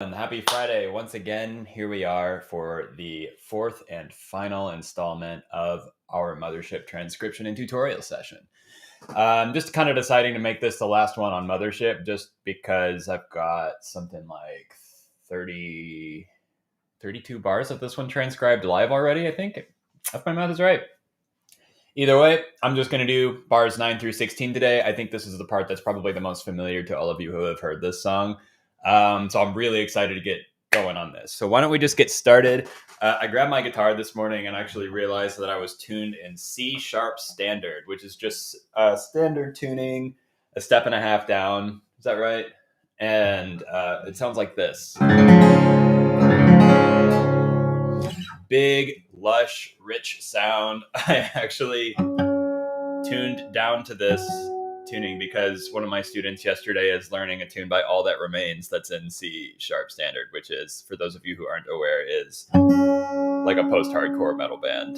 And happy Friday. Once again, here we are for the fourth and final installment of our Mothership transcription and tutorial session. Just kind of deciding to make this the last one on Mothership just because I've got something like 32 bars of this one transcribed live already, I think, if my math is right. Either way, I'm just going to do bars 9 through 16 today. I think this is the part that's probably the most familiar to all of you who have heard this song. So I'm really excited to get going on this. So why don't we just get started? I grabbed my guitar this morning and actually realized that I was tuned in C sharp standard, which is just standard tuning, a step and a half down. Is that right? And it sounds like this. Big, lush, rich sound. I actually tuned down to this tuning because one of my students yesterday is learning a tune by All That Remains that's in C sharp standard, which is, for those of you who aren't aware, is like a post-hardcore metal band.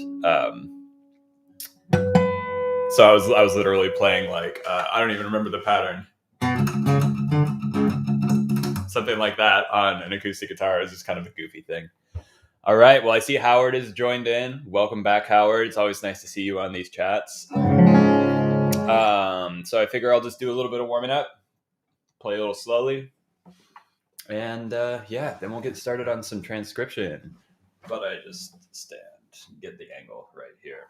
So I was literally playing like I don't even remember the pattern, something like that on an acoustic guitar. Is just kind of a goofy thing. All right, well, I see Howard is joined in. Welcome back, Howard. It's always nice to see you on these chats. So I figure I'll just do a little bit of warming up, play a little slowly, and yeah, then we'll get started on some transcription. But I just stand, get the angle right here.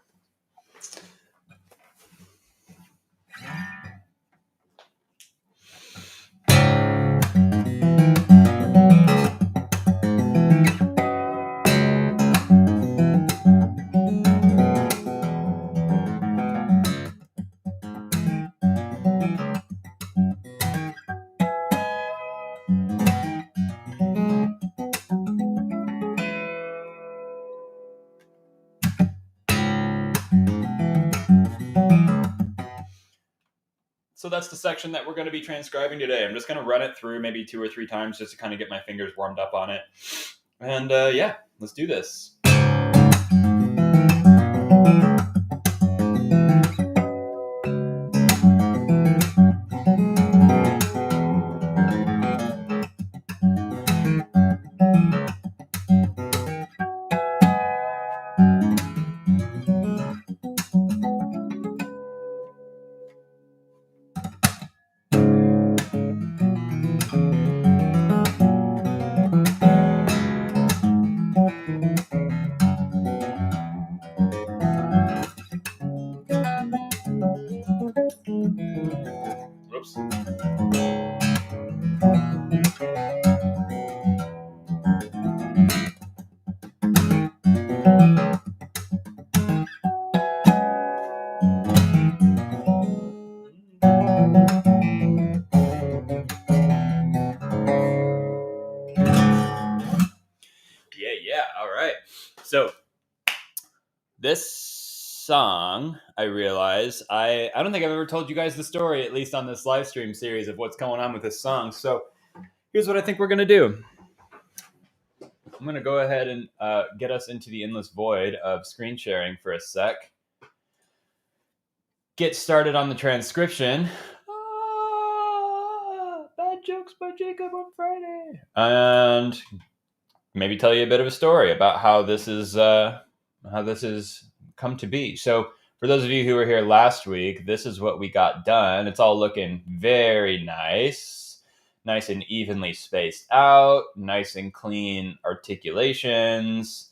So that's the section that we're going to be transcribing today. I'm just going to run it through maybe 2 or 3 times just to kind of get my fingers warmed up on it. And yeah, let's do this. Oops. Yeah. All right. So this song, I realize, I don't think I've ever told you guys the story, at least on this live stream series, of what's going on with this song. So here's what I think we're going to do. I'm going to go ahead and get us into the endless void of screen sharing for a sec. Get started on the transcription. Bad jokes by Jacob on Friday. And maybe tell you a bit of a story about how this is come to be. So for those of you who were here last week, this is what we got done. It's all looking very nice and evenly spaced out, nice and clean articulations.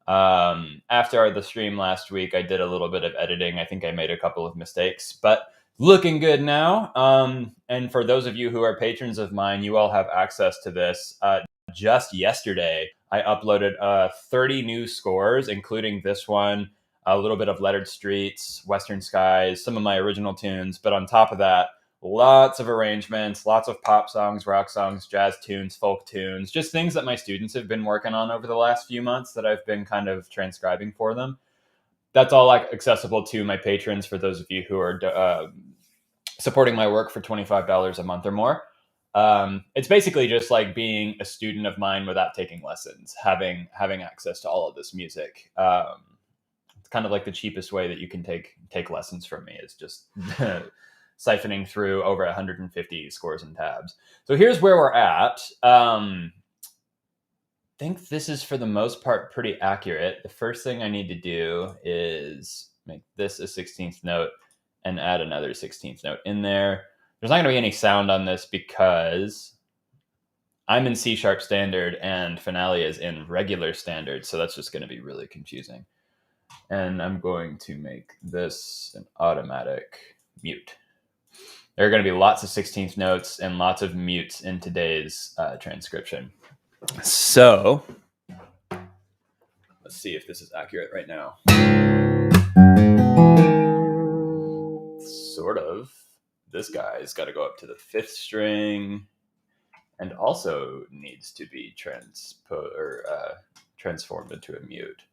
After the stream last week, I did a little bit of editing. I think I made a couple of mistakes, but looking good now. And for those of you who are patrons of mine, you all have access to this. Just yesterday, I uploaded 30 new scores, including this one, a little bit of Lettered Streets, Western Skies, some of my original tunes. But on top of that, lots of arrangements, lots of pop songs, rock songs, jazz tunes, folk tunes, just things that my students have been working on over the last few months that I've been kind of transcribing for them. That's all accessible to my patrons, for those of you who are supporting my work for $25 a month or more. It's basically just like being a student of mine without taking lessons, having access to all of this music. It's kind of like the cheapest way that you can take lessons from me is just siphoning through over 150 scores and tabs. So here's where we're at. think this is for the most part pretty accurate. The first thing I need to do is make this a 16th note and add another 16th note in there. There's not going to be any sound on this because I'm in C sharp standard and Finale is in regular standard, so that's just going to be really confusing. And I'm going to make this an automatic mute. There are going to be lots of 16th notes and lots of mutes in today's transcription. So let's see if this is accurate right now. Sort of. This guy's got to go up to the 5th string and also needs to be transformed into a mute.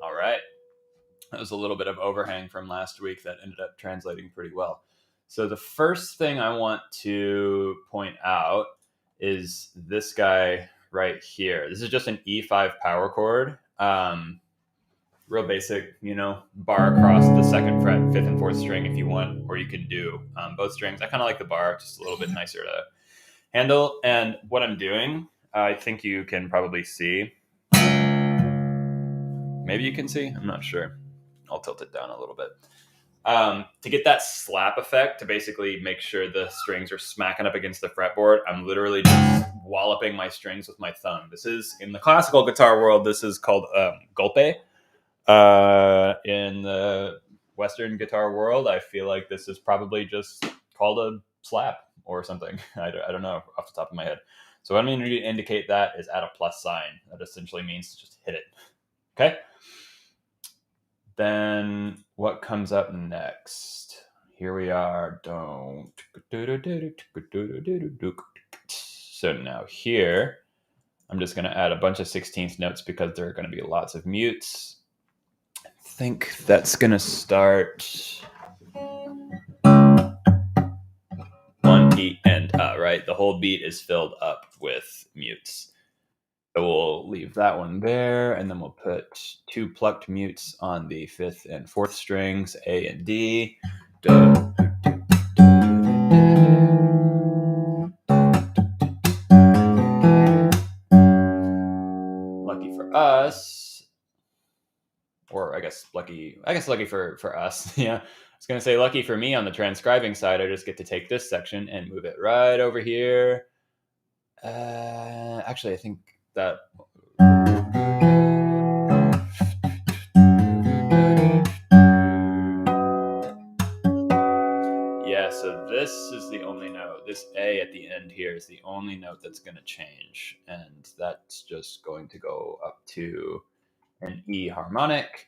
All right. That was a little bit of overhang from last week that ended up translating pretty well. So the first thing I want to point out is this guy right here. This is just an E5 power chord. Real basic, bar across the 2nd fret, 5th and 4th string if you want, or you can do both strings. I kind of like the bar, just a little bit nicer to handle. And what I'm doing, I think you can probably see. Maybe you can see, I'm not sure. I'll tilt it down a little bit. To get that slap effect, to basically make sure the strings are smacking up against the fretboard, I'm literally just walloping my strings with my thumb. This is, in the classical guitar world, this is called golpe. In the Western guitar world, I feel like this is probably just called a slap or something. I don't know off the top of my head. So what I'm going to indicate that is add a plus sign. That essentially means to just hit it. Okay? Then what comes up next? Here we are. So now here, I'm just going to add a bunch of 16th notes because there are going to be lots of mutes. I think that's going to start on beat and right? The whole beat is filled up with mutes. So we'll leave that one there, and then we'll put 2 plucked mutes on the 5th and 4th strings, A and D. Lucky for us, or I guess lucky for us. Yeah, I was gonna say lucky for me on the transcribing side. I just get to take this section and move it right over here. Actually, I think that. Yeah, so this is the only note. This A at the end here is the only note that's going to change. And that's just going to go up to an E harmonic.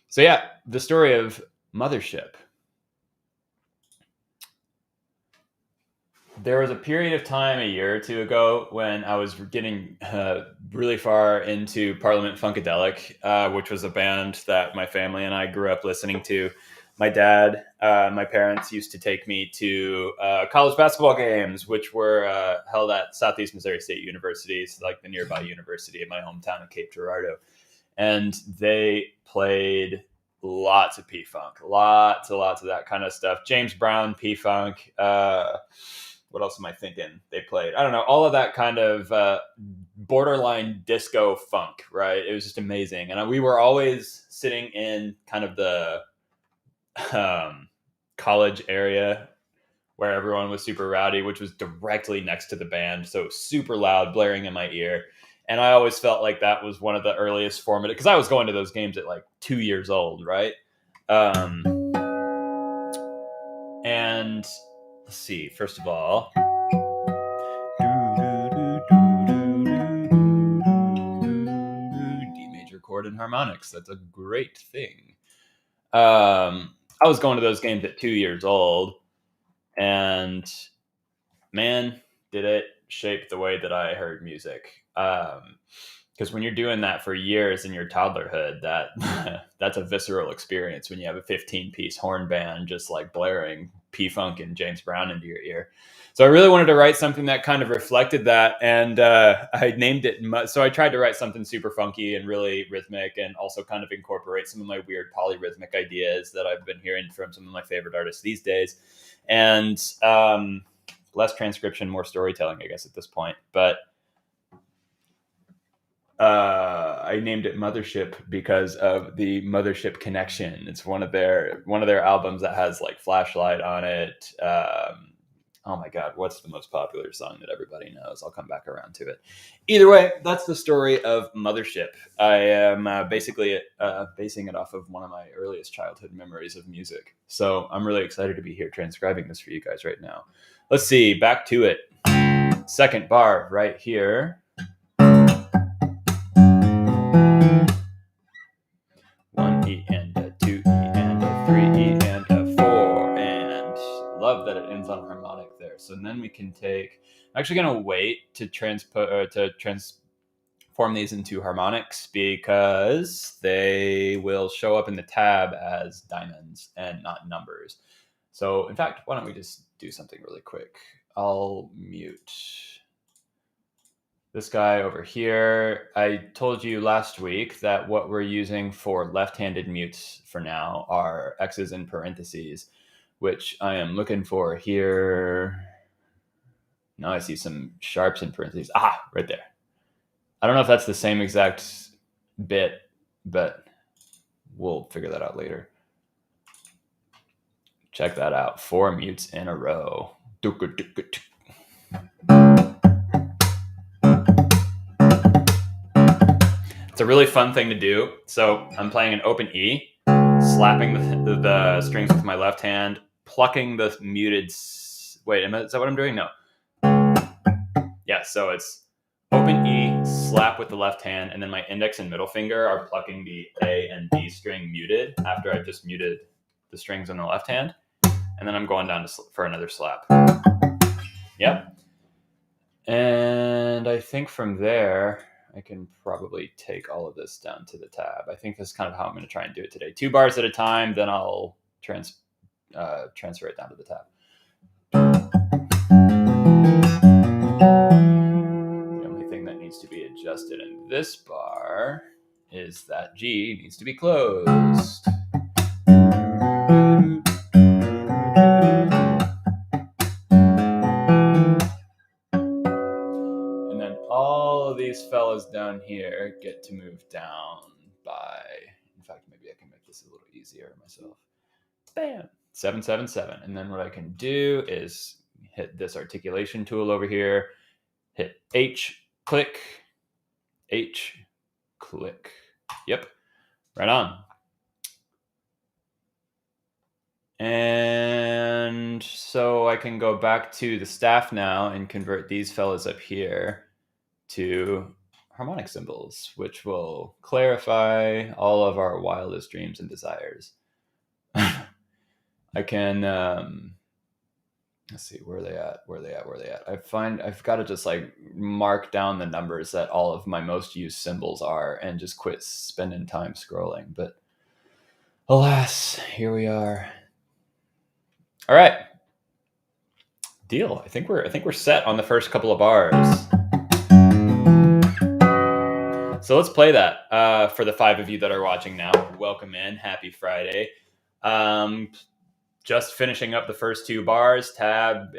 So yeah, the story of Mothership. There was a period of time a year or two ago when I was getting really far into Parliament Funkadelic, which was a band that my family and I grew up listening to. My dad, my parents used to take me to college basketball games, which were held at Southeast Missouri State University, like the nearby university in my hometown of Cape Girardeau. And they played lots of P-Funk, lots and lots of that kind of stuff. James Brown, P-Funk, what else am I thinking? They played, I don't know, all of that kind of borderline disco funk, right? It was just amazing. And we were always sitting in kind of the college area where everyone was super rowdy, which was directly next to the band. So super loud, blaring in my ear. And I always felt like that was one of the earliest formative, because I was going to those games at like 2 years old, right? And let's see, first of all, D major chord and harmonics. That's a great thing. I was going to those games at 2 years old, and man, did it shape the way that I heard music. Because when you're doing that for years in your toddlerhood, that that's a visceral experience when you have a 15-piece horn band just like blaring P-Funk and James Brown into your ear. So I really wanted to write something that kind of reflected that, and I named it. So I tried to write something super funky and really rhythmic, and also kind of incorporate some of my weird polyrhythmic ideas that I've been hearing from some of my favorite artists these days, and less transcription, more storytelling, I guess, at this point. But I named it Mothership because of the Mothership connection. It's one of their albums that has like Flashlight on it. Oh my God, what's the most popular song that everybody knows? I'll come back around to it. Either way, that's the story of Mothership. I am basically basing it off of one of my earliest childhood memories of music. So I'm really excited to be here transcribing this for you guys right now. Let's see, back to it. Second bar right here. 1 E and a 2 E and a 3 E and a 4, and love that it ends on harmonic there. So then we can take. I'm actually going to wait to transform these into harmonics because they will show up in the tab as diamonds and not numbers. So in fact, why don't we just do something really quick? I'll mute this guy over here. I told you last week that what we're using for left-handed mutes for now are X's in parentheses, which I am looking for here. Now I see some sharps in parentheses. Ah, right there. I don't know if that's the same exact bit, but we'll figure that out later. Check that out. 4 mutes in a row. It's a really fun thing to do. So I'm playing an open E, slapping the strings with my left hand, plucking the muted. Wait, is that what I'm doing? No. Yeah, so it's open E, slap with the left hand, and then my index and middle finger are plucking the A and B string muted after I've just muted the strings on the left hand. And then I'm going down for another slap. Yep. And I think from there, I can probably take all of this down to the tab. I think that's kind of how I'm going to try and do it today. 2 bars at a time, then I'll transfer it down to the tab. The only thing that needs to be adjusted in this bar is that G needs to be closed. And then all of these fellas down here get to move down by, in fact, maybe I can make this a little easier myself. Bam, 7, 7, 7. And then what I can do is hit this articulation tool over here, hit H, click, H, click. Yep, right on. And so I can go back to the staff now and convert these fellas up here to harmonic symbols, which will clarify all of our wildest dreams and desires. I can let's see, where are they at? I've got to just like mark down the numbers that all of my most used symbols are and just quit spending time scrolling. But alas, here we are. All right. Deal. I think we're set on the first couple of bars. So let's play that for the 5 of you that are watching now. Welcome in. Happy Friday. Just finishing up the first 2 bars, tab,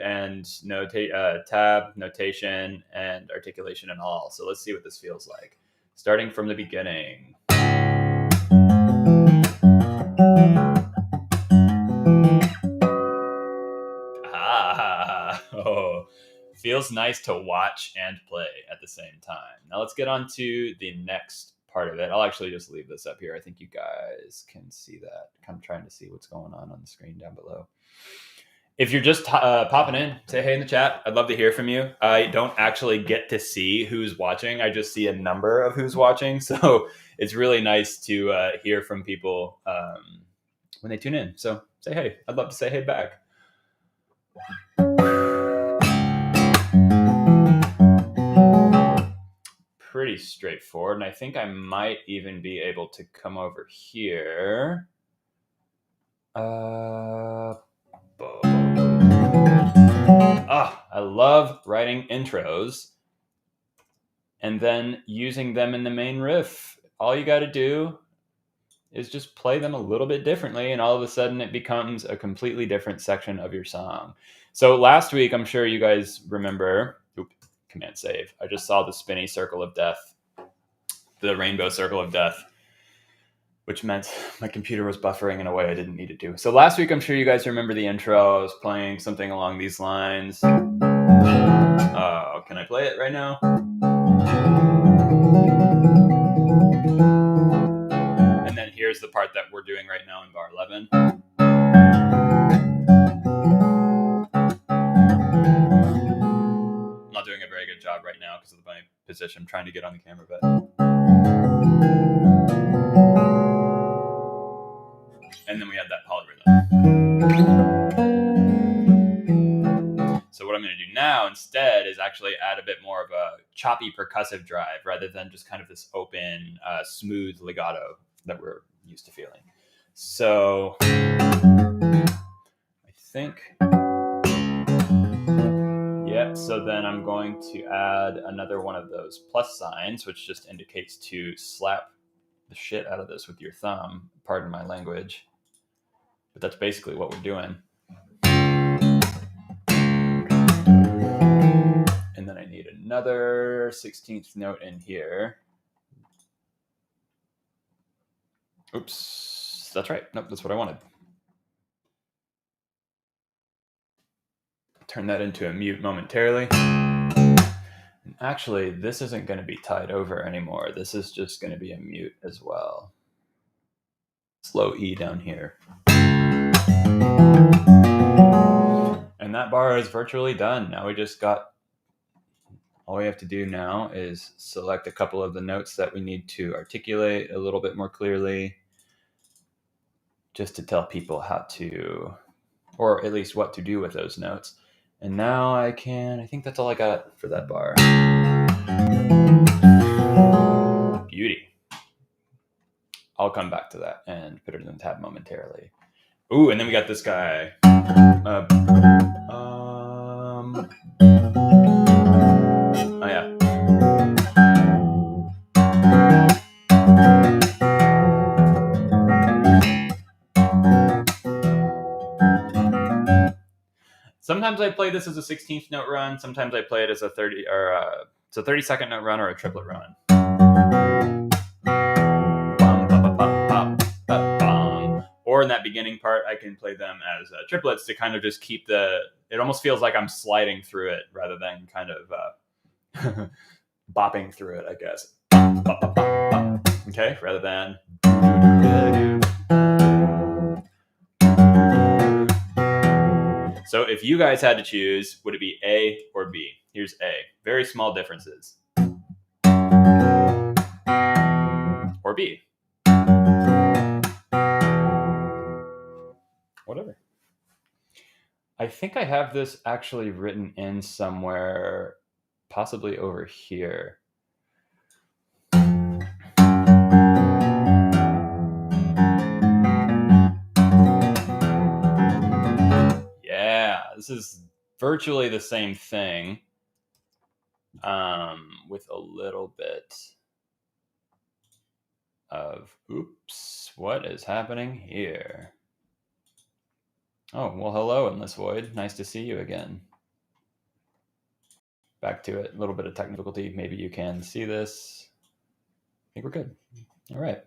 notation, and articulation and all. So let's see what this feels like. Starting from the beginning. Oh, feels nice to watch and play at the same time. Now let's get on to the next part of it. I'll actually just leave this up here. I think you guys can see that. I'm trying to see what's going on the screen down below. If you're just popping in, say hey in the chat. I'd love to hear from you. I don't actually get to see who's watching. I just see a number of who's watching. So it's really nice to hear from people when they tune in. So say hey. I'd love to say hey back. pretty straightforward. And I think I might even be able to come over here. I love writing intros and then using them in the main riff. All you got to do is just play them a little bit differently, and all of a sudden it becomes a completely different section of your song. So last week, I'm sure you guys remember, Command save. I just saw the spinny circle of death, the rainbow circle of death, which meant my computer was buffering in a way I didn't need it to. So last week, I'm sure you guys remember the intro. I was playing something along these lines. Can I play it right now? And then here's the part that we're doing right now in bar 11. I'm not doing a very good job right now because of my position. I'm trying to get on the camera, but... And then we had that polyrhythm. So what I'm going to do now instead is actually add a bit more of a choppy percussive drive rather than just kind of this open, smooth legato that we're used to feeling. So I think... Yeah, so then I'm going to add another one of those plus signs, which just indicates to slap the shit out of this with your thumb. Pardon my language. But that's basically what we're doing. And then I need another 16th note in here. Oops, that's right. Nope, that's what I wanted. Turn that into a mute momentarily. And actually, this isn't going to be tied over anymore. This is just going to be a mute as well. Slow E down here. And that bar is virtually done. Now we just got, all we have to do now is select a couple of the notes that we need to articulate a little bit more clearly, just to tell people how to, or at least what to do with those notes. And now I think that's all I got for that bar. Beauty. I'll come back to that and put it in the tab momentarily. Ooh, and then we got this guy. Oh yeah. Sometimes I play this as a 16th note run. Sometimes I play it as a 30-second note run or a triplet run. Or in that beginning part, I can play them as triplets to kind of just keep it almost feels like I'm sliding through it rather than kind of bopping through it, I guess. Okay, rather than... So if you guys had to choose, would it be A or B? Here's A. Very small differences. Or B. Whatever. I think I have this actually written in somewhere, possibly over here. Yeah, this is virtually the same thing, with a little bit of, oops, what is happening here? Oh, well, hello, Endless Void. Nice to see you again. Back to it. A little bit of technical difficulty. Maybe you can see this. I think we're good. All right.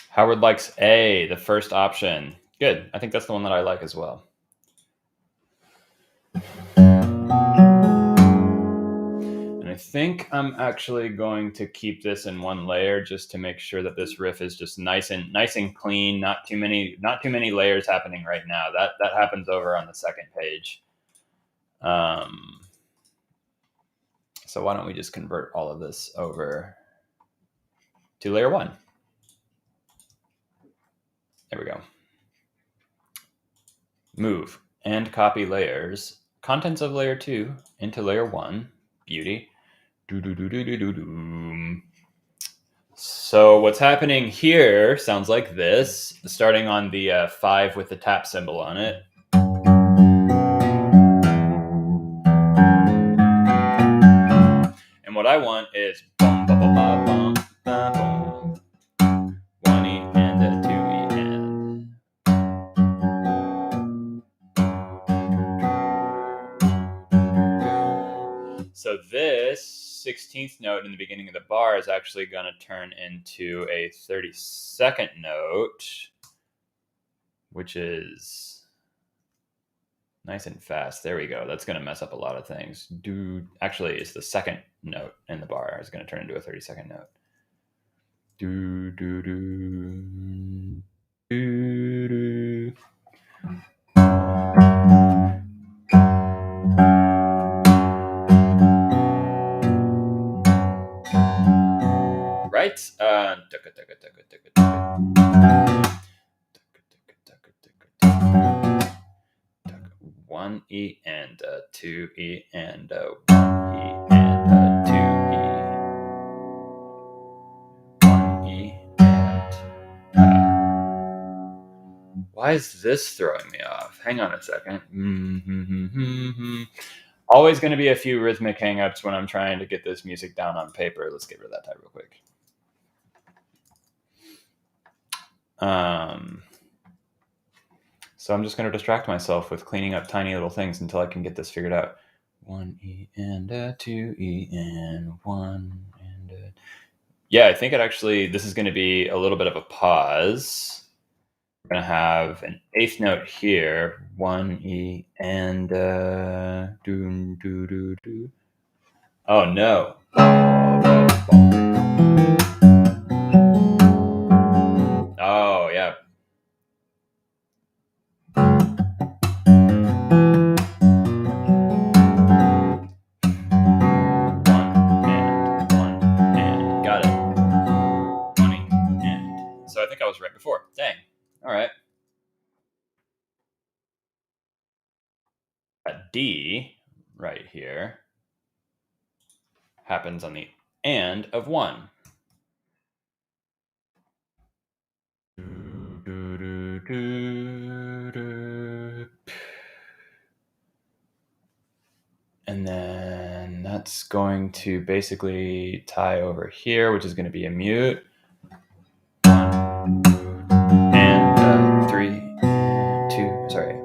Howard likes A, the first option. Good. I think that's the one that I like as well. And I think I'm actually going to keep this in one layer just to make sure that this riff is just nice and clean. Not too many layers happening right now. That happens over on the second page. So why don't we just convert all of this over to layer 1? There we go. Move and copy layers, contents of layer 2 into layer 1. Beauty. Do-do-do-do-do-do. So what's happening here sounds like this, starting on the 5 with the tap symbol on it. And what I want is bum, ba, ba, ba, bum, ba, bum. 1 E and a 2 E and. So this 16th note in the beginning of the bar is actually going to turn into a 32nd note, which is nice and fast. There we go. That's going to mess up a lot of things. Actually, it's the second note in the bar is going to turn into a 32nd note. Do do do do do. Right? 1 E and 2 E and 1 E and 2 E. 1 E and. Why is this throwing me off? Hang on a second. Always going to be a few rhythmic hangups when I'm trying to get this music down on paper. Let's get rid of that type real quick. So I'm just going to distract myself with cleaning up tiny little things until I can get this figured out. 1 E and 2 E and 1 and yeah, I think this is going to be a little bit of a pause. We're going to have an 8th note here, 1 E and do do do do. Oh no. Oh yeah. I think I was right before. Dang. All right. That D right here happens on the and of 1. And then that's going to basically tie over here, which is going to be a mute. 1 and 3, 2. Sorry,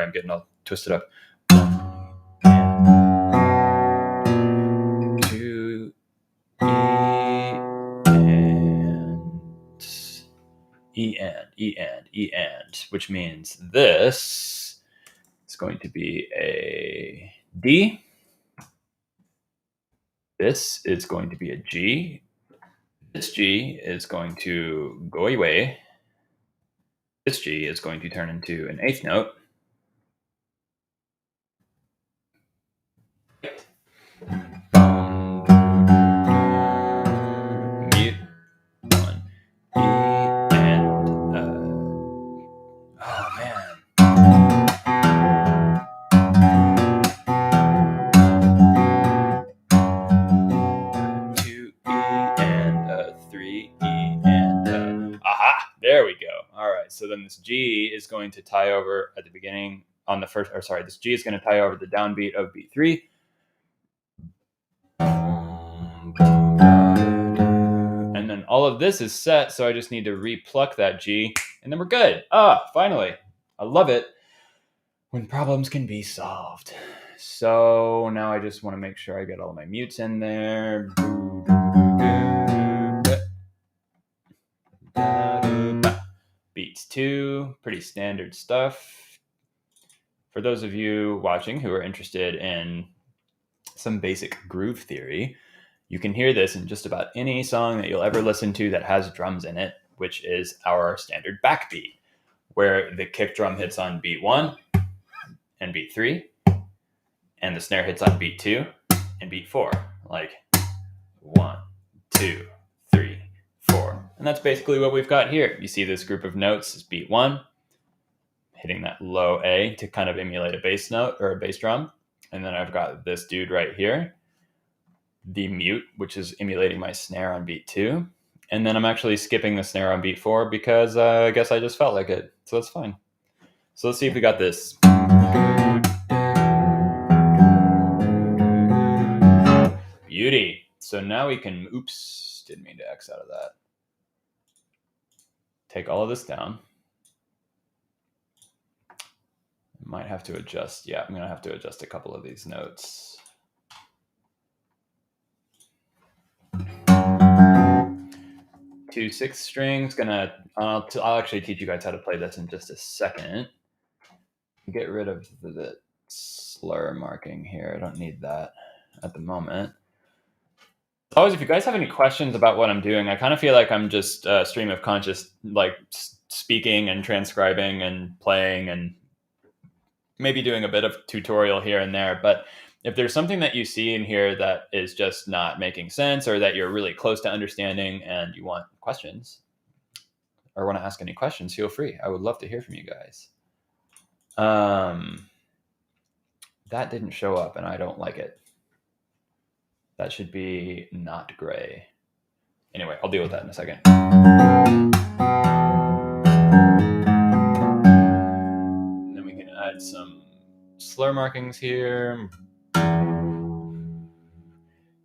I'm getting all twisted up. 2 E and, which means this is going to be a D. This is going to be a G. This G is going to go away. This G is going to turn into an 8th note. Mute 1 E and oh man. 2 E and 3 E and aha! There we go. All right. So then this G is going to tie over at the beginning on the first. Or sorry, this G is going to tie over the downbeat of beat 3. And then all of this is set, so I just need to repluck that G, and then we're good. Finally. I love it when problems can be solved. So now I just want to make sure I get all my mutes in there. Beats 2, pretty standard stuff. For those of you watching who are interested in some basic groove theory, you can hear this in just about any song that you'll ever listen to that has drums in it, which is our standard backbeat, where the kick drum hits on beat 1 and beat 3, and the snare hits on beat 2 and beat 4, like 1, 2, 3, 4. And that's basically what we've got here. You see this group of notes is beat 1, hitting that low A to kind of emulate a bass note or a bass drum. And then I've got this dude right here the mute, which is emulating my snare on beat 2. And then I'm actually skipping the snare on beat 4 because I guess I just felt like it. So that's fine. So let's see if we got this. Beauty. So now we can, oops, didn't mean to X out of that. Take all of this down. Might have to adjust. Yeah, I'm going to have to adjust a couple of these notes. Two 6 strings. I'll actually teach you guys how to play this in just a second. Get rid of the slur marking here. I don't need that at the moment. Always, if you guys have any questions about what I'm doing, I kind of feel like I'm just stream of conscious, like speaking and transcribing and playing and maybe doing a bit of tutorial here and there. But if there's something that you see in here that is just not making sense, or that you're really close to understanding and you want questions or want to ask any questions, feel free. I would love to hear from you guys. That didn't show up and I don't like it. That should be not gray. Anyway, I'll deal with that in a second. And then we can add some slur markings here. I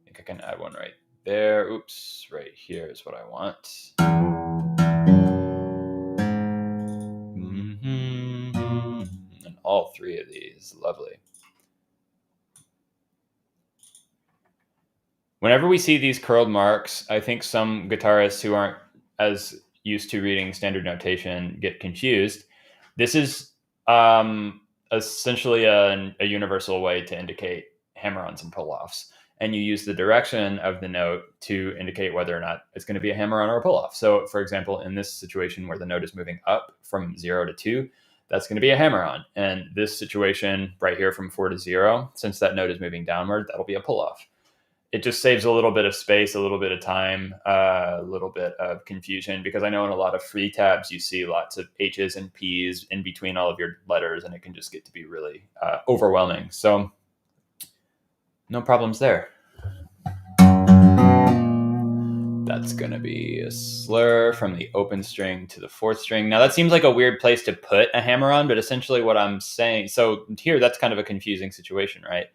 think I can add one right there. Oops, right here is what I want. And all 3 of these, lovely. Whenever we see these curled marks, I think some guitarists who aren't as used to reading standard notation get confused. This is essentially a universal way to indicate hammer-ons and pull-offs. And you use the direction of the note to indicate whether or not it's going to be a hammer-on or a pull-off. So, for example, in this situation where the note is moving up from 0 to 2, that's going to be a hammer-on. And this situation right here from 4 to 0, since that note is moving downward, that'll be a pull-off. It just saves a little bit of space, a little bit of time, a little bit of confusion, because I know in a lot of free tabs, you see lots of H's and P's in between all of your letters, and it can just get to be really overwhelming. So no problems there. That's going to be a slur from the open string to the 4th string. Now that seems like a weird place to put a hammer-on, but essentially what I'm saying, so here, that's kind of a confusing situation, right?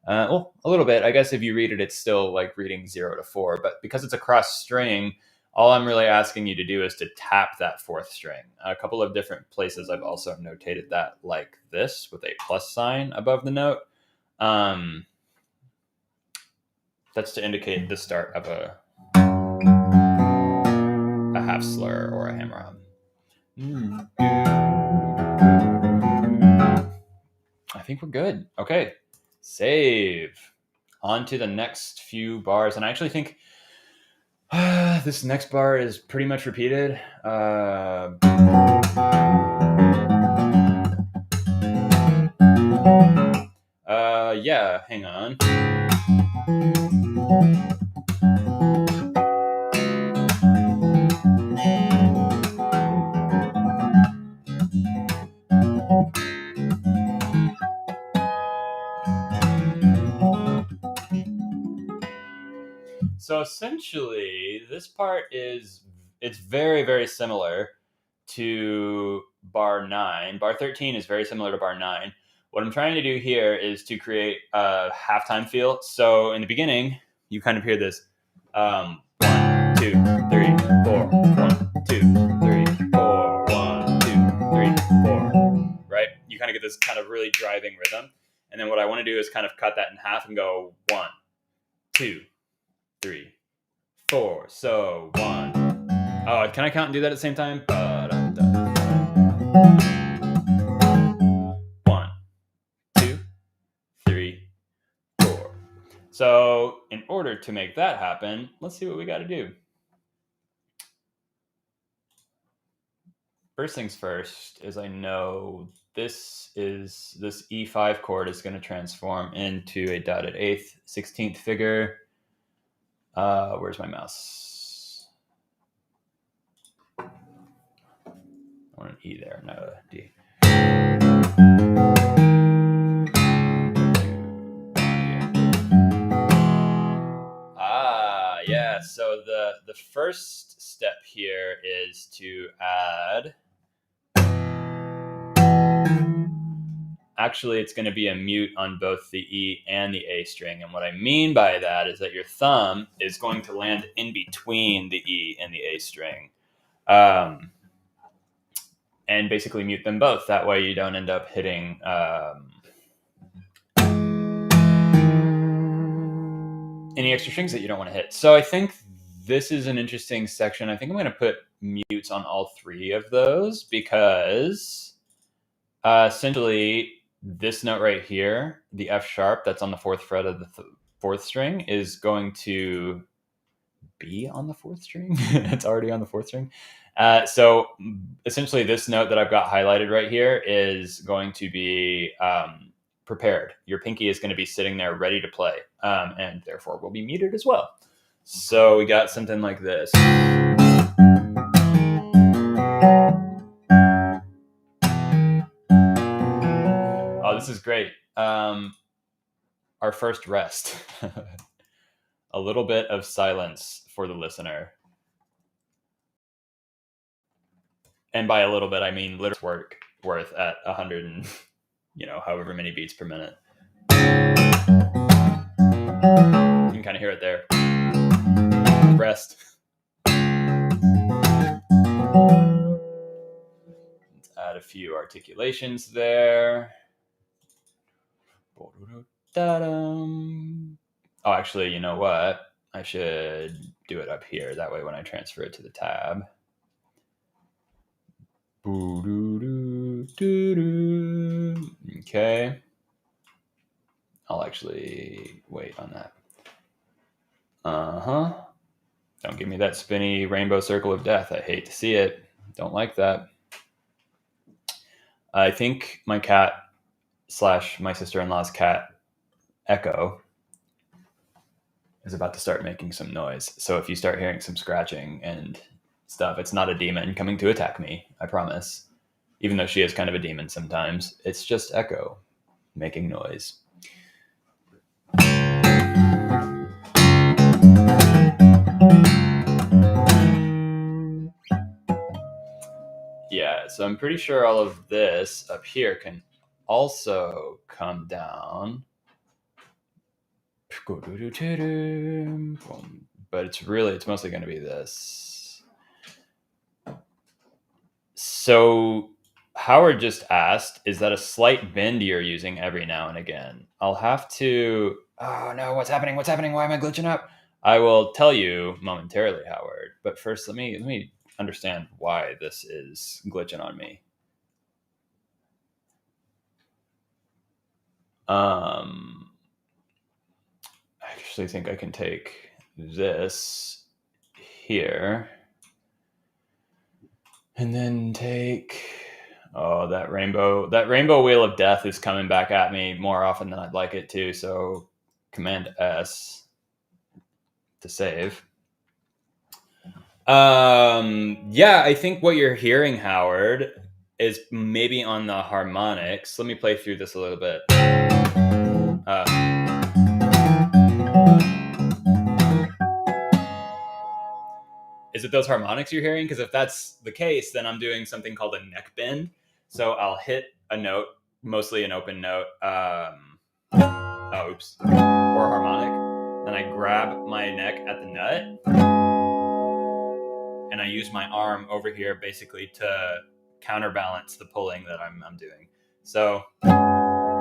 Well, a little bit. I guess if you read it, it's still like reading 0 to 4. But because it's a cross string, all I'm really asking you to do is to tap that 4th string. A couple of different places I've also notated that like this with a plus sign above the note. That's to indicate the start of a half slur or a hammer-on. I think we're good. Okay. Save. On to the next few bars. And I actually think this next bar is pretty much repeated. Yeah, hang on. So essentially, this part it's very, very similar to bar 9. Bar 13 is very similar to bar 9. What I'm trying to do here is to create a halftime feel. So in the beginning, you kind of hear this 1, 2, 3, 4, 1, 2, 3, 4, 1, 2, 3, 4. Right? You kind of get this kind of really driving rhythm. And then what I want to do is kind of cut that in half and go 1, 2, 3, 4. So 1. Oh, can I count and do that at the same time? 1, 2, 3, 4. So in order to make that happen, let's see what we got to do. First things first is I know this E5 chord is going to transform into a dotted 8th, 16th figure. Where's my mouse? I want an E there, not a D. the first step here is to add, actually it's going to be a mute on both the E and the A string. And what I mean by that is that your thumb is going to land in between the E and the A string. And basically mute them both. That way you don't end up hitting any extra strings that you don't want to hit. So I think this is an interesting section. I think I'm going to put mutes on all three of those because essentially this note right here, the F sharp that's on the fourth fret of the fourth string, is going to be on the fourth string. It's already on the fourth string. So essentially this note that I've got highlighted right here is going to be prepared. Your pinky is going to be sitting there ready to play, and therefore will be muted as well. So we got something like this. Oh, this is great. Our first rest. A little bit of silence for the listener. And by a little bit, I mean literally worth at 100 and, however many beats per minute. You can kind of hear it there. Rest. Let's add a few articulations there. Oh, actually, you know what? I should do it up here. That way when I transfer it to the tab. Okay. I'll actually wait on that. Don't give me that spinny rainbow circle of death. I hate to see it. Don't like that. I think my cat / my sister-in-law's cat, Echo, is about to start making some noise. So if you start hearing some scratching and stuff, it's not a demon coming to attack me, I promise. Even though she is kind of a demon sometimes, it's just Echo making noise. Yeah, so I'm pretty sure all of this up here can also come down. But it's mostly going to be this. So Howard just asked, is that a slight bend you're using every now and again? I'll have to, oh no, what's happening? Why am I glitching up? I will tell you momentarily, Howard. But first, let me understand why this is glitching on me. I actually think I can take this here and then take, that rainbow wheel of death is coming back at me more often than I'd like it to. So Command S to save. Yeah, I think what you're hearing, Howard, is maybe on the harmonics. Let me play through this a little bit. Is it those harmonics you're hearing? Because if that's the case, then I'm doing something called a neck bend. So I'll hit a note, mostly an open note, or harmonic. Then I grab my neck at the nut, and I use my arm over here basically to counterbalance the pulling that I'm doing. So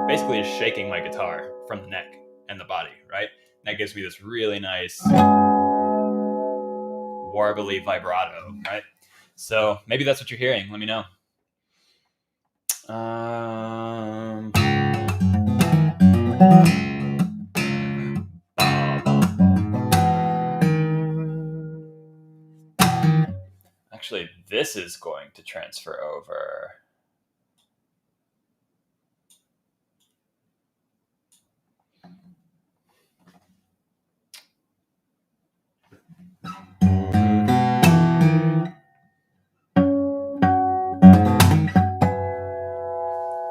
basically just shaking my guitar from the neck and the body, right? And that gives me this really nice warbly vibrato, right? So maybe that's what you're hearing. Let me know. Actually, this is going to transfer over.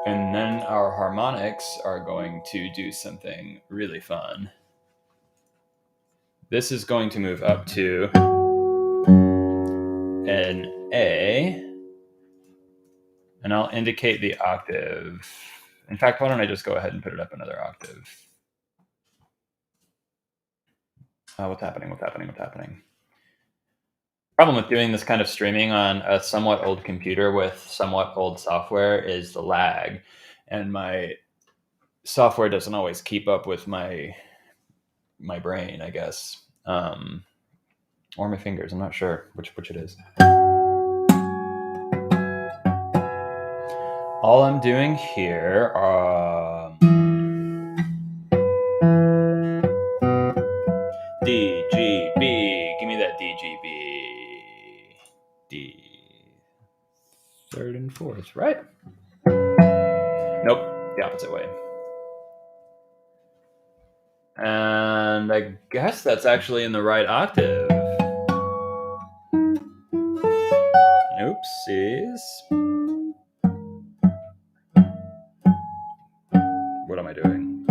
And then our harmonics are going to do something really fun. This is going to move up to an A, and I'll indicate the octave. In fact, why don't I just go ahead and put it up another octave? What's happening? What's happening? What's happening? Problem with doing this kind of streaming on a somewhat old computer with somewhat old software is the lag, and my software doesn't always keep up with my brain, I guess, or my fingers. I'm not sure which it is. All I'm doing here D, G, B. Give me that D, G, B. D. Third and fourth, right? Nope, the opposite way. And I guess that's actually in the right octave. Oopsies. What am I doing?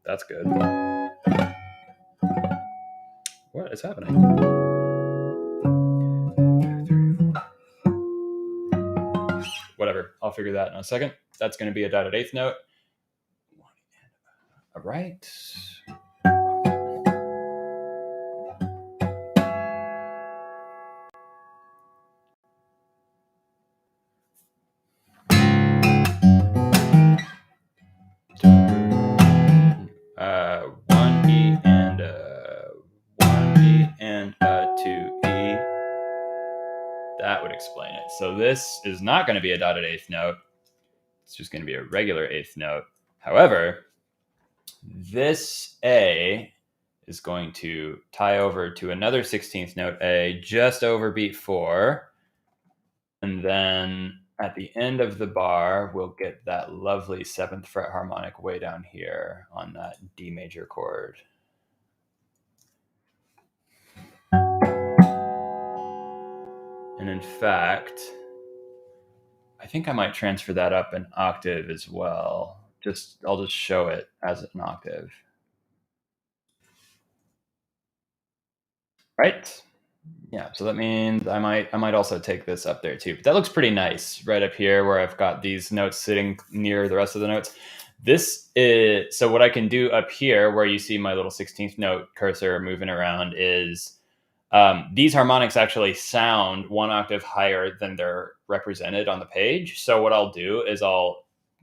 That's good. What is happening? Whatever. I'll figure that in a second. That's going to be a dotted eighth note. All right. One E and a 2E. That would explain it. So this is not going to be a dotted eighth note. It's just going to be a regular eighth note. However, this A is going to tie over to another 16th note A just over beat 4. And then at the end of the bar, we'll get that lovely 7th fret harmonic way down here on that D major chord. And in fact, I think I might transfer that up an octave as well. I'll just show it as an octave. Right? Yeah, so that means I might also take this up there too. But that looks pretty nice right up here where I've got these notes sitting near the rest of the notes. This is, so what I can do up here where you see my little 16th note cursor moving around is these harmonics actually sound one octave higher than they're represented on the page. So what I'll do is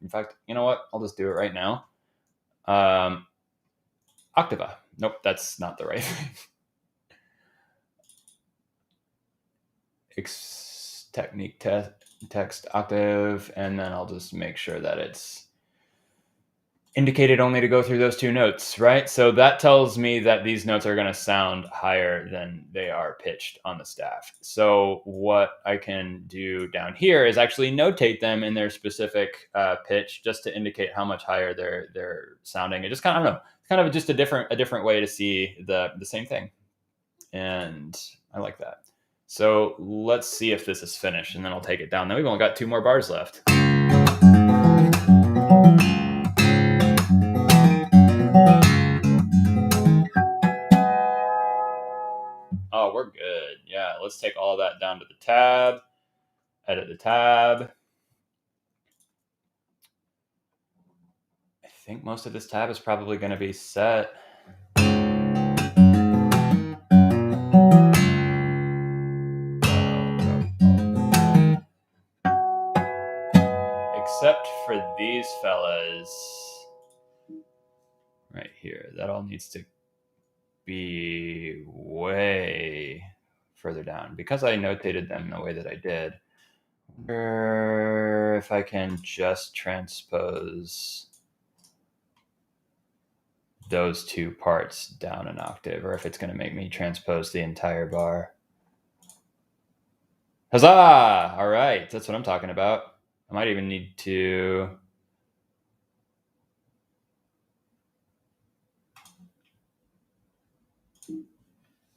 in fact, you know what? I'll just do it right now. Octava. Nope, that's not the right thing. Technique text octave, and then I'll just make sure that it's indicated only to go through those two notes, right? So that tells me that these notes are going to sound higher than they are pitched on the staff. So what I can do down here is actually notate them in their specific pitch just to indicate how much higher they're sounding. It just kind of, I don't know, kind of just a different way to see the same thing. And I like that. So let's see if this is finished, and then I'll take it down. Then we've only got 2 more bars left. Oh, we're good. Yeah, let's take all of that down to the tab, edit the tab. I think most of this tab is probably going to be set. Except for these fellas right here. That all needs to be way further down because I notated them the way that I did. Or if I can just transpose those 2 parts down an octave, or if it's going to make me transpose the entire bar. Huzzah! All right, that's what I'm talking about. I might even need to...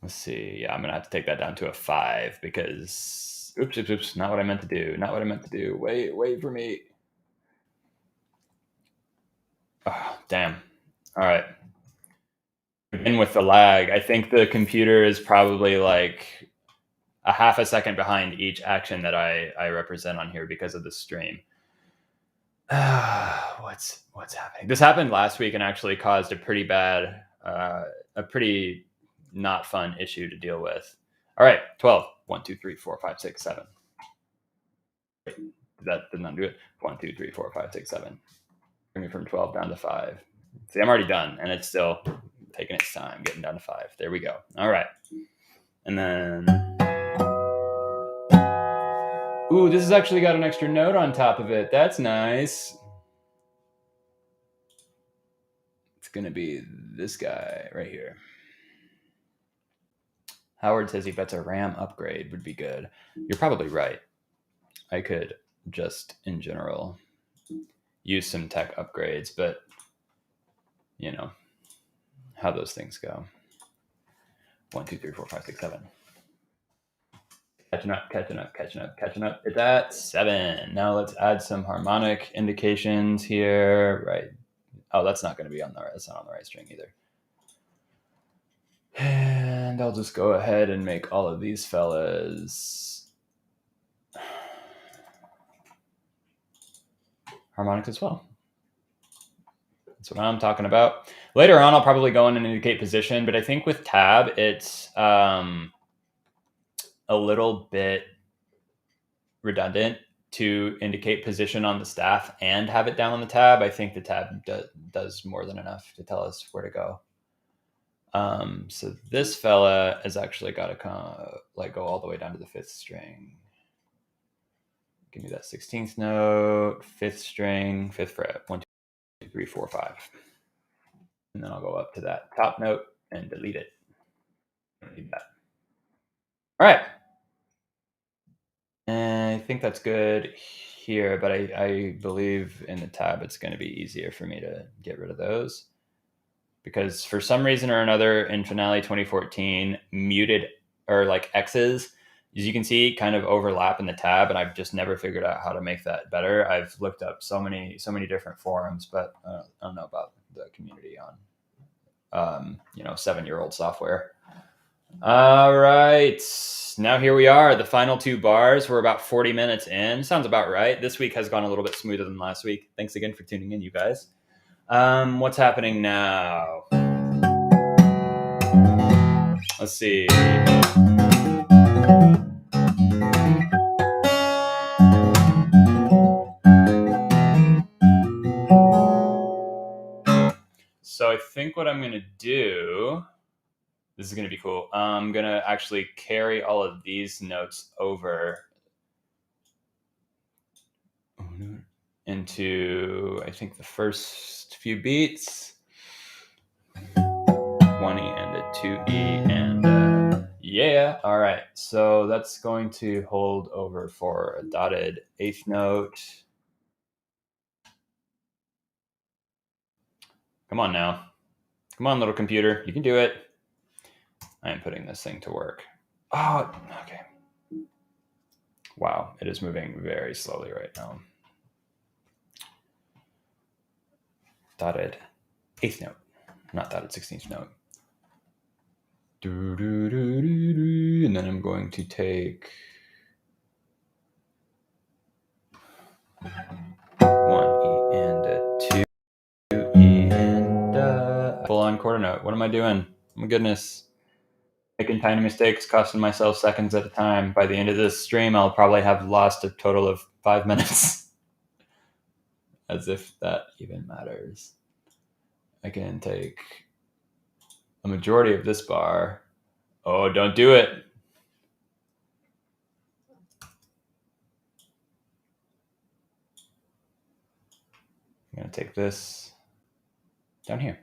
Let's see. Yeah, I'm going to have to take that down to a 5 because... Oops, not what I meant to do. Not what I meant to do. Wait for me. Oh, damn. All right. In with the lag, I think the computer is probably like a half a second behind each action that I represent on here because of the stream. What's happening? This happened last week and actually caused a pretty bad, a pretty not fun issue to deal with. All right, 12. 1, 2, 3, 4, 5, 6, 7. That did not do it. 1, 2, 3, 4, 5, 6, 7. Bring me from 12 down to 5. See, I'm already done, and it's still taking its time getting down to 5. There we go. All right. And then, ooh, this has actually got an extra note on top of it. That's nice. It's going to be this guy right here. Howard says he bets a RAM upgrade would be good. You're probably right. I could just, in general, use some tech upgrades, but you know how those things go. 1, 2, 3, 4, 5, 6, 7. Catching up. It's at 7. Now let's add some harmonic indications here. Right. Oh, that's not going to be on the right. That's not on the right string either. And I'll just go ahead and make all of these fellas harmonics as well. That's what I'm talking about. Later on, I'll probably go in and indicate position, but I think with tab, it's a little bit redundant to indicate position on the staff and have it down on the tab. I think the tab does more than enough to tell us where to go. So this fella has actually got to go all the way down to the 5th string. Give me that 16th note, 5th string, 5th fret. 1, 2, 3, 4, 5. And then I'll go up to that top note and delete it. Don't need that. All right. And I think that's good here, but I believe in the tab it's going to be easier for me to get rid of those. Because for some reason or another in Finale 2014, muted or like X's, as you can see, kind of overlap in the tab, and I've just never figured out how to make that better. I've looked up so many different forums, but I don't know about the community on 7-year-old software. All right, now here we are, the final 2 bars. We're about 40 minutes in. Sounds about right. This week has gone a little bit smoother than last week. Thanks again for tuning in, you guys. What's happening now? Let's see. So I think what I'm going to do, this is going to be cool. I'm going to actually carry all of these notes over into, I think, the first few beats. 1E and a 2E and yeah. All right. So that's going to hold over for a dotted 8th note. Come on now. Come on, little computer. You can do it. I am putting this thing to work. Oh, okay. Wow. It is moving very slowly right now. Dotted 8th note, not dotted 16th note. And then I'm going to take 1E and a 2E and full-on quarter note. What am I doing? Oh my goodness. Making tiny mistakes, costing myself seconds at a time. By the end of this stream, I'll probably have lost a total of 5 minutes. As if that even matters. I can take a majority of this bar. Oh, don't do it. I'm going to take this down here.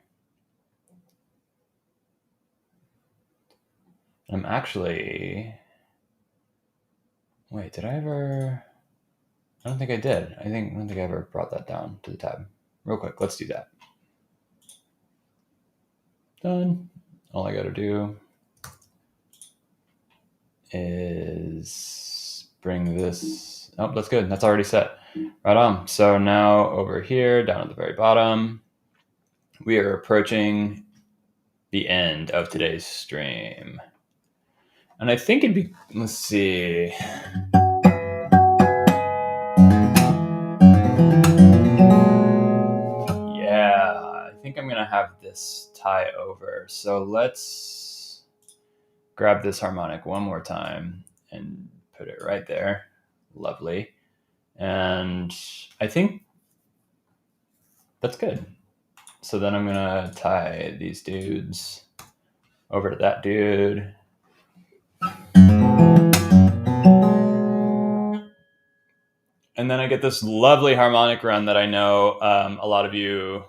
I'm actually... Wait, did I ever... I don't think I did. I don't think I ever brought that down to the tab. Real quick, let's do that. Done. All I got to do is bring this... Oh, that's good. That's already set. Right on. So now over here, down at the very bottom, we are approaching the end of today's stream. And I think it'd be, let's see. Yeah, I think I'm going to have this tie over. So let's grab this harmonic one more time and put it right there. Lovely. And I think that's good. So then I'm going to tie these dudes over to that dude. And then I get this lovely harmonic run that I know a lot of you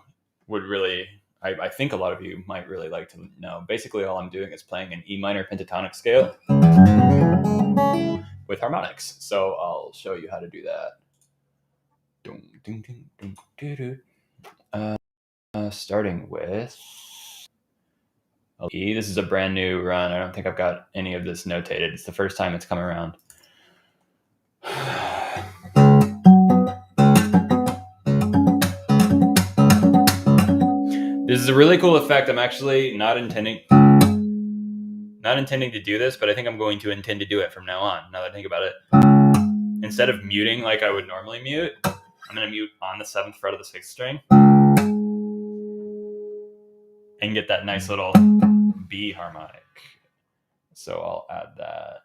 would really, I think a lot of you might really like to know. Basically, all I'm doing is playing an E minor pentatonic scale with harmonics. So I'll show you how to do that. Starting with E. This is a brand new run. I don't think I've got any of this notated. It's the first time it's come around. This is a really cool effect. I'm actually not intending to do this, but I think I'm going to intend to do it from now on, now that I think about it. Instead of muting like I would normally mute, I'm going to mute on the 7th fret of the 6th string and get that nice little B harmonic. So I'll add that.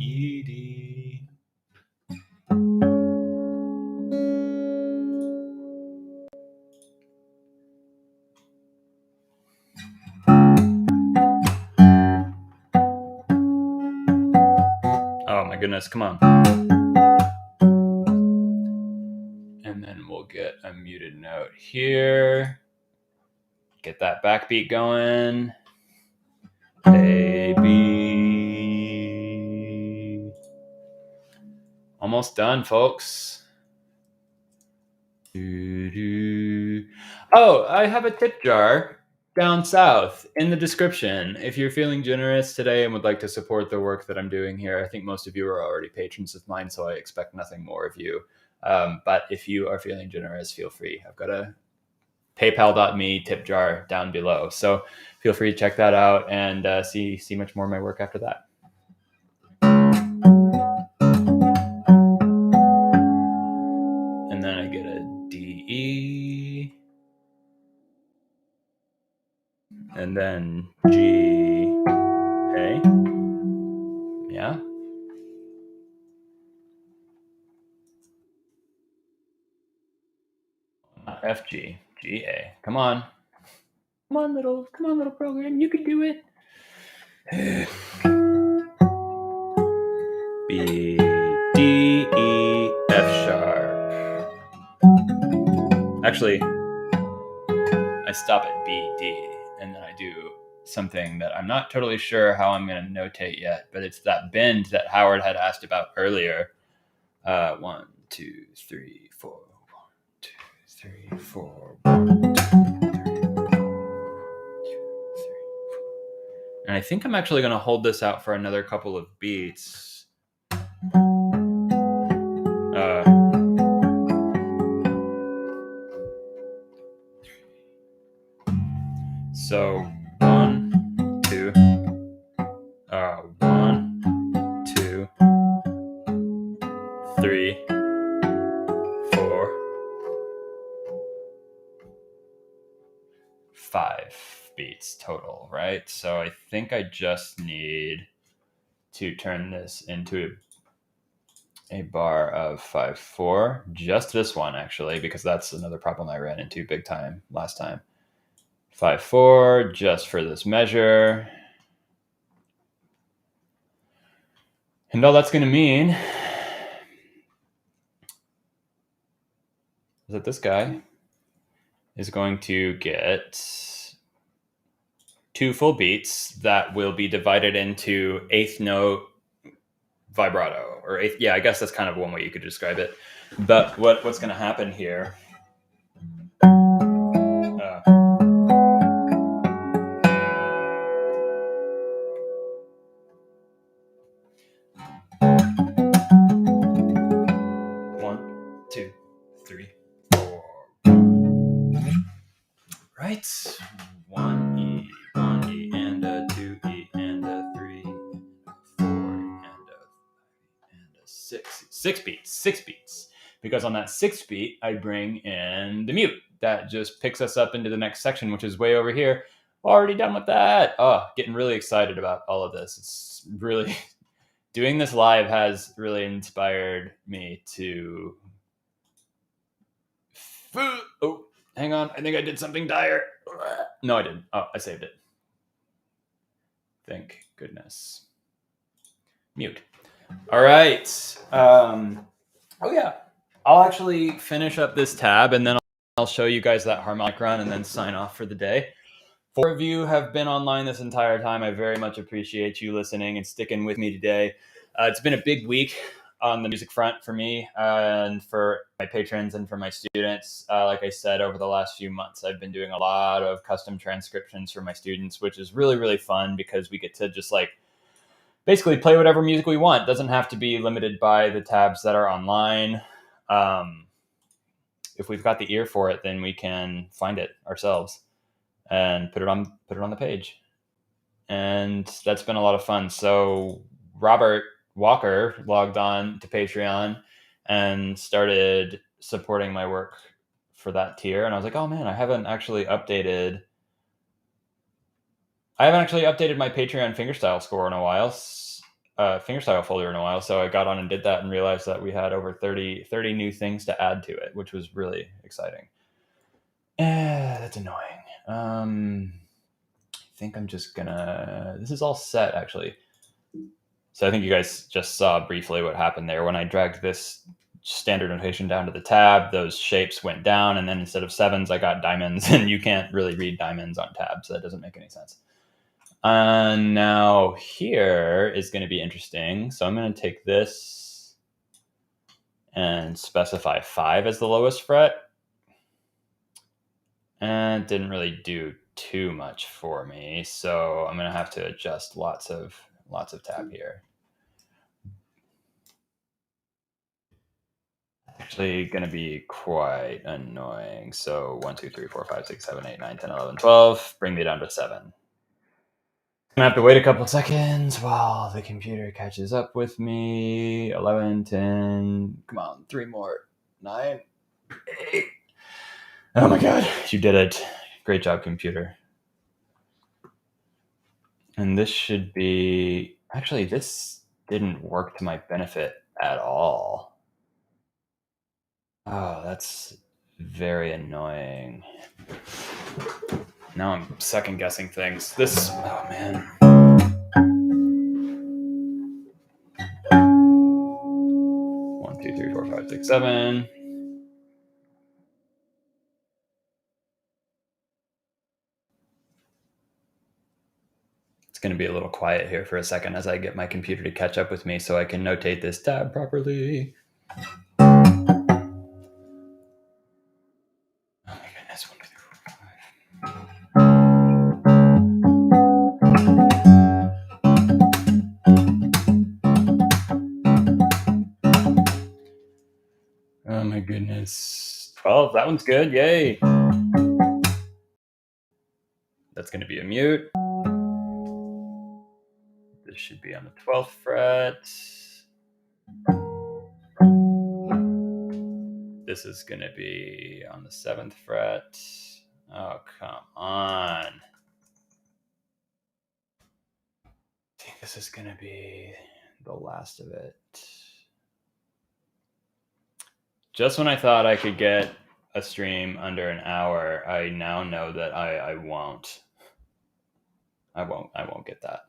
E, D. Oh my goodness, come on. And then we'll get a muted note here. Get that backbeat going. A, B. Almost done, folks. Oh, I have a tip jar down south in the description. If you're feeling generous today and would like to support the work that I'm doing here, I think most of you are already patrons of mine, so I expect nothing more of you. But if you are feeling generous, feel free. I've got a paypal.me tip jar down below. So feel free to check that out and see much more of my work after that. And then I get a D, E, and then G, A. Yeah. F, G, G, A. Come on. Come on, little program. You can do it. B, D, E, F sharp. Actually, I stop at B, D, and then I do something that I'm not totally sure how I'm going to notate yet, but it's that bend that Howard had asked about earlier. 1, 2, 3, 4. 1, 2, 3, 4. 1, 2, 3, 4. And I think I'm actually going to hold this out for another couple of beats. So 1, 2, 1, 2, 3, 4, 5 beats total, right? So I think I just need to turn this into a bar of 5/4, just this one actually, because that's another problem I ran into big time last time. 5/4 just for this measure. And all that's going to mean is that this guy is going to get 2 full beats that will be divided into 8th note vibrato, or 8th. Yeah, I guess that's kind of one way you could describe it. But what's going to happen here? right. 1E, 1E, and a 2E, and a 3, 4, and a 6. 6 beats, 6 beats. Because on that 6th beat, I bring in the mute. That just picks us up into the next section, which is way over here. Already done with that. Oh, getting really excited about all of this. It's really, doing this live has really inspired me to... Oh, hang on. I think I did something dire. No, I didn't. Oh, I saved it. Thank goodness. Mute. All right. Oh, yeah. I'll actually finish up this tab, and then I'll show you guys that harmonic run and then sign off for the day. 4 of you have been online this entire time. I very much appreciate you listening and sticking with me today. It's been a big week on the music front for me and for my patrons and for my students. Like I said, over the last few months, I've been doing a lot of custom transcriptions for my students, which is really, really fun because we get to just like basically play whatever music we want. It doesn't have to be limited by the tabs that are online. If we've got the ear for it, then we can find it ourselves and put it on the page. And that's been a lot of fun. So Robert Walker logged on to Patreon and started supporting my work for that tier. And I was like, oh man, I haven't actually updated my Patreon fingerstyle score in a while, fingerstyle folder in a while. So I got on and did that and realized that we had over 30 new things to add to it, which was really exciting. That's annoying. I think I'm just gonna, this is all set actually. So I think you guys just saw briefly what happened there. When I dragged this standard notation down to the tab, those shapes went down, and then instead of 7s, I got diamonds, and you can't really read diamonds on tabs. So that doesn't make any sense. Now here is going to be interesting. So I'm going to take this and specify 5 as the lowest fret. And it didn't really do too much for me. So I'm going to have to adjust lots of tab here. Actually going to be quite annoying. So 1, 2, 3, 4, 5, 6, 7, 8, 9, 10, 11, 12. Bring me down to 7. Gonna have to wait a couple seconds while the computer catches up with me. 11, 10, come on, 3 more. 9, 8. Oh my god, you did it. Great job, computer. And this should be, actually, this didn't work to my benefit at all. Oh, that's very annoying. Now I'm second guessing things. This, oh man. 1, 2, 3, 4, 5, 6, 7. It's going to be a little quiet here for a second as I get my computer to catch up with me so I can notate this tab properly. Oh my goodness, 1, 2, 3, 4, 5. Oh my goodness. 12, that one's good, yay. That's going to be a mute. This should be on the 12th fret. This is going to be on the 7th fret. Oh, come on. I think this is going to be the last of it. Just when I thought I could get a stream under an hour, I now know that I won't. I won't get that.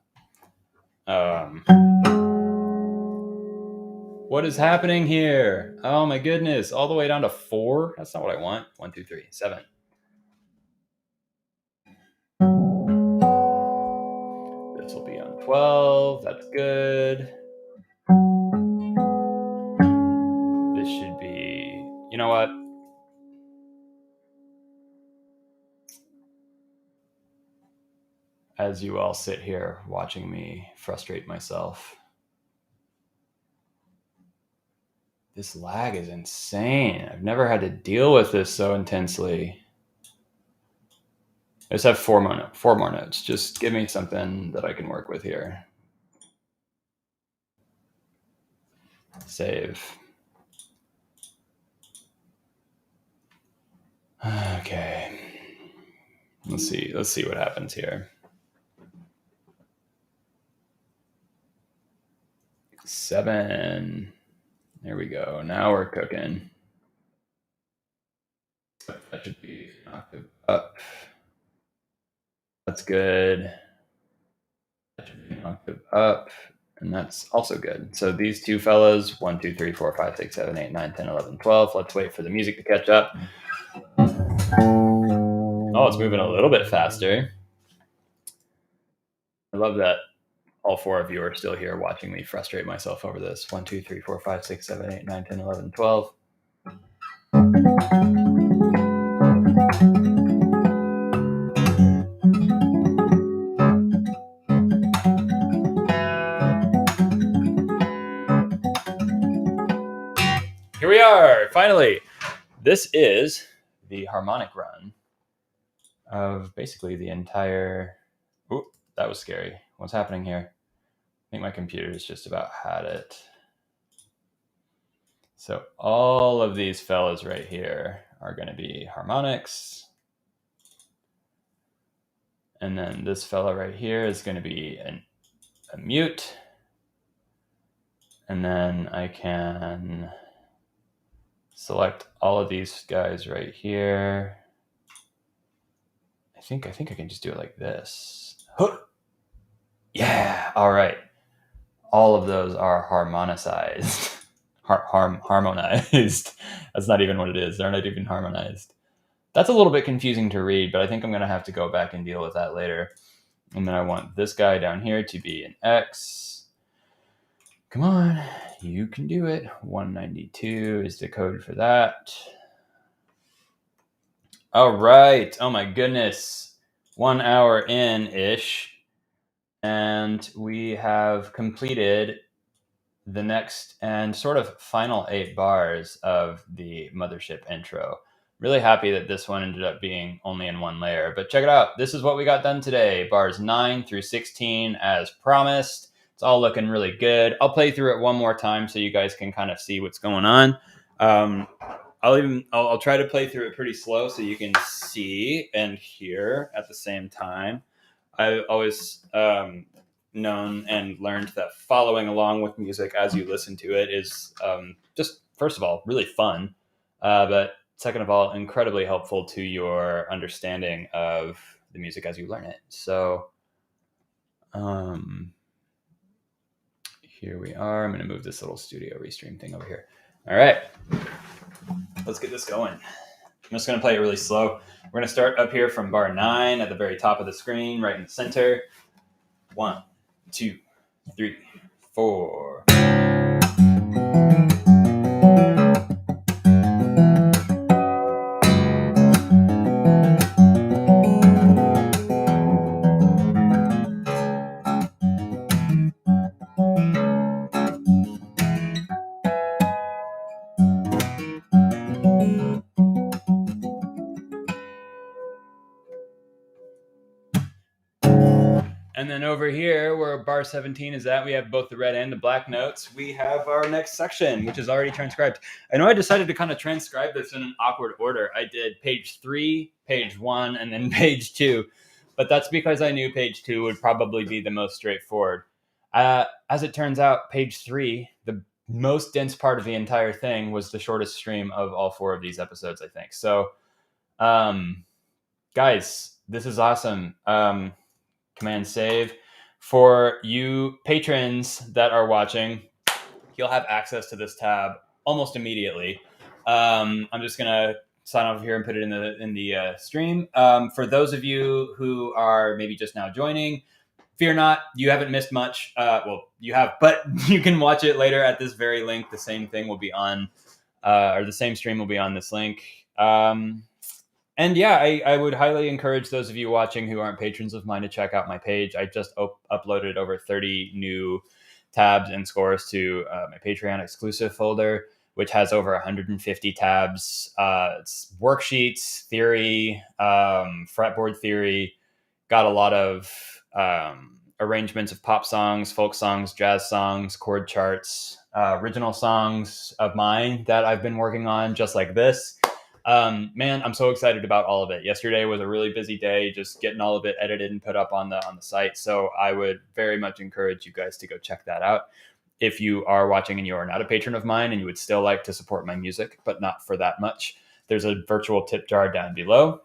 What is happening here? Oh my goodness, all the way down to 4? That's not what I want. 1, 2, 3, 7. This will be on 12. That's good. This should be, you know what? As you all sit here watching me frustrate myself, this lag is insane. I've never had to deal with this so intensely. I just have four more notes. Just give me something that I can work with here. Save. Okay. Let's see what happens here. 7. There we go. Now we're cooking. That should be an octave up. That's good. That should be an octave up. And that's also good. So these two fellas, 1, 2, 3, 4, 5, 6, 7, 8, 9, 10, 11, 12. Let's wait for the music to catch up. Oh, it's moving a little bit faster. I love that all 4 of you are still here watching me frustrate myself over this. 1, 2, 3, 4, 5, 6, 7, 8, 9, 10, 11, 12. Here we are, finally. This is the harmonic run of basically the entire... Ooh, that was scary. What's happening here? I think my computer's just about had it. So all of these fellas right here are going to be harmonics. And then this fella right here is going to be a mute. And then I can select all of these guys right here. I think I can just do it like this. Yeah, all right. All of those are harmonized. Harmonized. That's not even what it is. They're not even harmonized. That's a little bit confusing to read, but I think I'm going to have to go back and deal with that later. And then I want this guy down here to be an X. Come on, you can do it. 192 is the code for that. All right. Oh my goodness. 1 hour in-ish. And we have completed the next and sort of final 8 bars of the Mothership intro. Really happy that this one ended up being only in 1 layer, but check it out. This is what we got done today. Bars 9 through 16 as promised. It's all looking really good. I'll play through it one more time so you guys can kind of see what's going on. I'll try to play through it pretty slow so you can see and hear at the same time. I've always known and learned that following along with music as you listen to it is just, first of all, really fun, but second of all, incredibly helpful to your understanding of the music as you learn it. So here we are. I'm going to move this little studio restream thing over here. All right, let's get this going. I'm just going to play it really slow. We're going to start up here from bar 9 at the very top of the screen, right in the center. 1, 2, 3, 4. And then over here, where bar 17 is at, we have both the red and the black notes. We have our next section, which is already transcribed. I know I decided to kind of transcribe this in an awkward order. I did page 3, page 1, and then page 2. But that's because I knew page 2 would probably be the most straightforward. As it turns out, page 3, the most dense part of the entire thing, was the shortest stream of all 4 of these episodes, I think. So, guys, this is awesome. Command save. For you patrons that are watching, you'll have access to this tab almost immediately. I'm just gonna sign off here and put it in the stream. For those of you who are maybe just now joining, fear not, you haven't missed much. Well, you have, but you can watch it later at this very link. The same thing will be on, or the same stream will be on this link. And yeah, I would highly encourage those of you watching who aren't patrons of mine to check out my page. I just uploaded over 30 new tabs and scores to my Patreon exclusive folder, which has over 150 tabs. It's worksheets, theory, fretboard theory, got a lot of arrangements of pop songs, folk songs, jazz songs, chord charts, original songs of mine that I've been working on, just like this. Man, I'm so excited about all of it. Yesterday was a really busy day, just getting all of it edited and put up on the site. So I would very much encourage you guys to go check that out. If you are watching and you are not a patron of mine and you would still like to support my music, but not for that much, there's a virtual tip jar down below.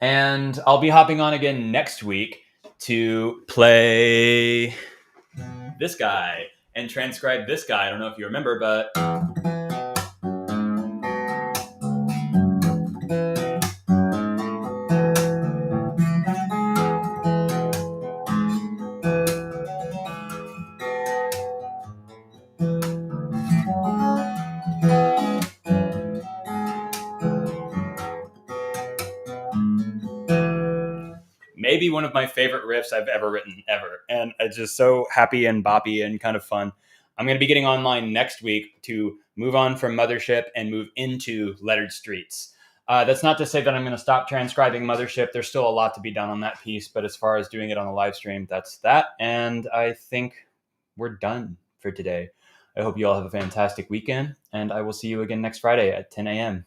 And I'll be hopping on again next week to play this guy and transcribe this guy. I don't know if you remember, but maybe one of my favorite riffs I've ever written, ever. And it's just so happy and boppy and kind of fun. I'm going to be getting online next week to move on from Mothership and move into Lettered Streets. That's not to say that I'm going to stop transcribing Mothership. There's still a lot to be done on that piece. But as far as doing it on a live stream, that's that. And I think we're done for today. I hope you all have a fantastic weekend. And I will see you again next Friday at 10 a.m.